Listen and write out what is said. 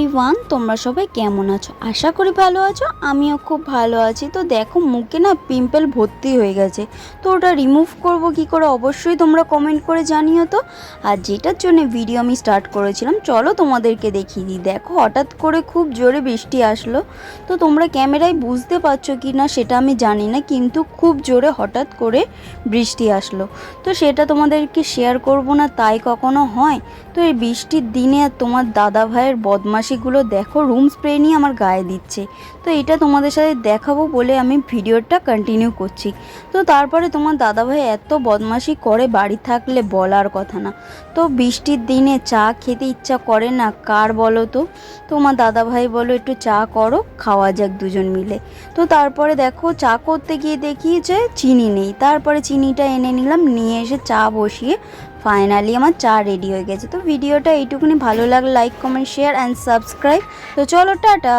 Everyone, তোমরা সবাই কেমন আছো? আশা করি ভালো আছো। আমিও খুব ভালো আছি। তো দেখো, মুখে না পিম্পল ভর্তি হয়ে গেছে। তো ওটা রিমুভ করব কি করে অবশ্যই তোমরা কমেন্ট করে জানিও তো। আর যেটার জন্য ভিডিও আমি স্টার্ট করেছিলাম, চলো তোমাদেরকে দেখিয়ে দিই। দেখো, হঠাৎ করে খুব জোরে বৃষ্টি আসলো। তো তোমরা ক্যামেরায় বুঝতে পারছো কি না সেটা আমি জানি না, কিন্তু খুব জোরে হঠাৎ করে বৃষ্টি আসলো। তো সেটা তোমাদেরকে শেয়ার করব না তাই কখনো হয়? তো এই বৃষ্টির দিনে আর তোমার দাদা ভাইয়ের বদমাশিগুলো দেখো, রুম স্প্রে নিয়ে আমার গায়ে দিচ্ছে। তো এটা তোমাদের সাথে দেখাবো বলে আমি ভিডিওটা কন্টিনিউ করছি। তো তারপরে তোমার দাদা ভাই এত বদমাশি করে বাড়ি থাকলে বলার কথা না। তো বৃষ্টির দিনে চা খেতে ইচ্ছা করে না কার বলো তো? তোমার দাদা ভাই বলো একটু চা করো, খাওয়া যাক দুজন মিলে। তো তারপরে দেখো, চা করতে গিয়ে দেখি যে চিনি নেই। তারপরে চিনিটা এনে নিলাম, নিয়ে এসে চা বসিয়ে ফাইনালি আমার চা রেডি হয়ে গেছে। তো ভিডিওটা এইটুকুনি, ভালো লাগলে like comment share and subscribe. তো চলো, টাটা।